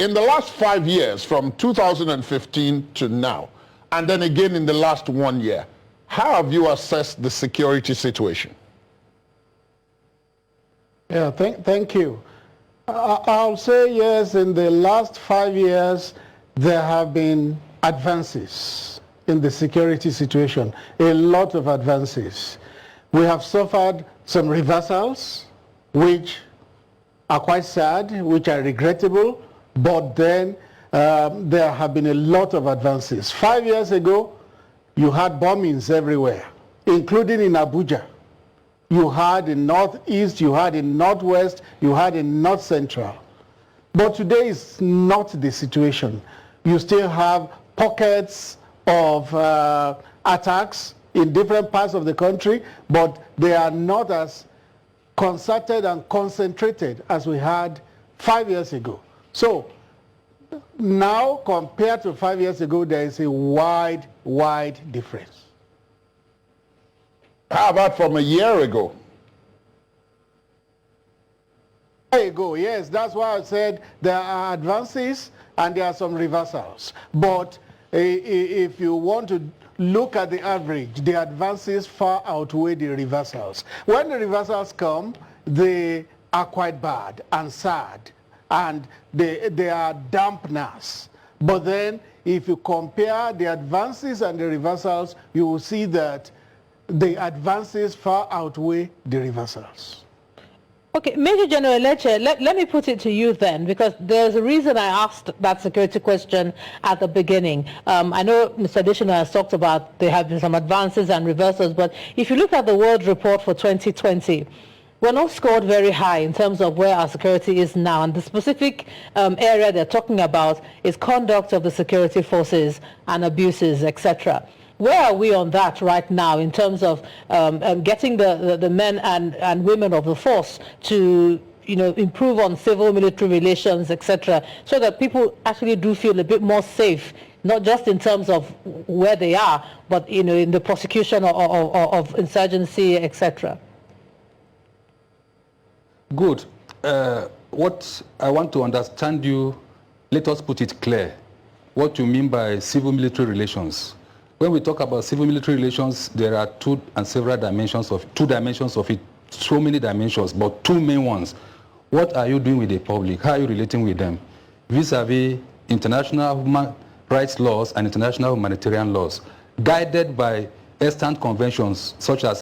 In the last 5 years, from 2015 to now, and then again in the last 1 year, how have you assessed the security situation? Yeah, thank you. I'll say yes, in the last 5 years, there have been advances in the security situation, a lot of advances. We have suffered some reversals, which are quite sad, which are regrettable, but then there have been a lot of advances. 5 years ago, you had bombings everywhere, including in Abuja. You had in Northeast, you had in Northwest, you had in North Central. But today is not the situation. You still have pockets of attacks in different parts of the country, but they are not as concerted and concentrated as we had 5 years ago. So now, compared to 5 years ago, there is a wide difference. How about from a year ago? Yes, that's why I said there are advances and there are some reversals. But if you want to look at the average, the advances far outweigh the reversals. When the reversals come, they are quite bad and sad, and they are dampeners. But then, if you compare the advances and the reversals, you will see that the advances far outweigh the reversals. Okay, Major General Leche, let me put it to you then, because there's a reason I asked that security question at the beginning. I know Mr. Adesina has talked about there have been some advances and reversals, but if you look at the World Report for 2020, we're not scored very high in terms of where our security is now. And the specific area they're talking about is conduct of the security forces and abuses, etc. Where are we on that right now in terms of getting the men and women of the force to, improve on civil-military relations, etc., so that people actually do feel a bit more safe, not just in terms of where they are, but in the prosecution of insurgency, etc.? Good. What I want to understand you, let us put it clear. What you mean by civil-military relations. When we talk about civil-military relations, there are two dimensions of it, so many dimensions, but two main ones. What are you doing with the public? How are you relating with them? Vis-a-vis international human rights laws and international humanitarian laws, guided by extant conventions such as